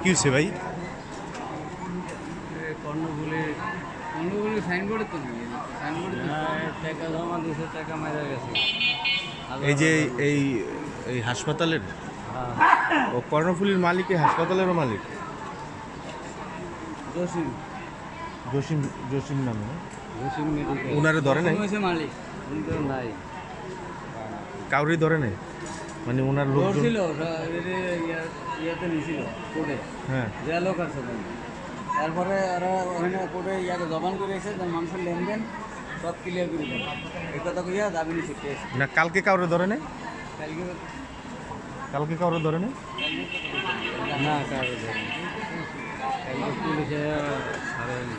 কি হচ্ছে ভাই? কর্ণফুলি সাইনবোর্ডে তো নেই, সাইনবোর্ডে টাকা জমা দিয়েছে, টাকা মারা গেছে। এই যে এই এই হাসপাতালের ও কর্ণফুলীর মালিক, এই হাসপাতালেরও মালিক জসিম জসিম, জসিম নামে না? জসিম মেডিকেল ওনারে ধরে নাই? মালিক উনি তো নাই, কাউরি ধরে নাই, মানে ওনার লোকজন? ধরছিল ইয়াতে নিছিল কোর্টে, হ্যাঁ, যে লোক আছে ওখানে। তারপরে ওরা ওখানে কোর্টে ইয়াকে জবান করে এসে যে মানুষের লেনদেন সব ক্লিয়ার করে দেন, এই কথা কইয়া দাবি নিচ্ছে কেস। না কালকে কাউরে ধরে নাই? কালকে কালকে কাউরে ধরে নাই? না কালকে পুলিশে ছাড়েনি।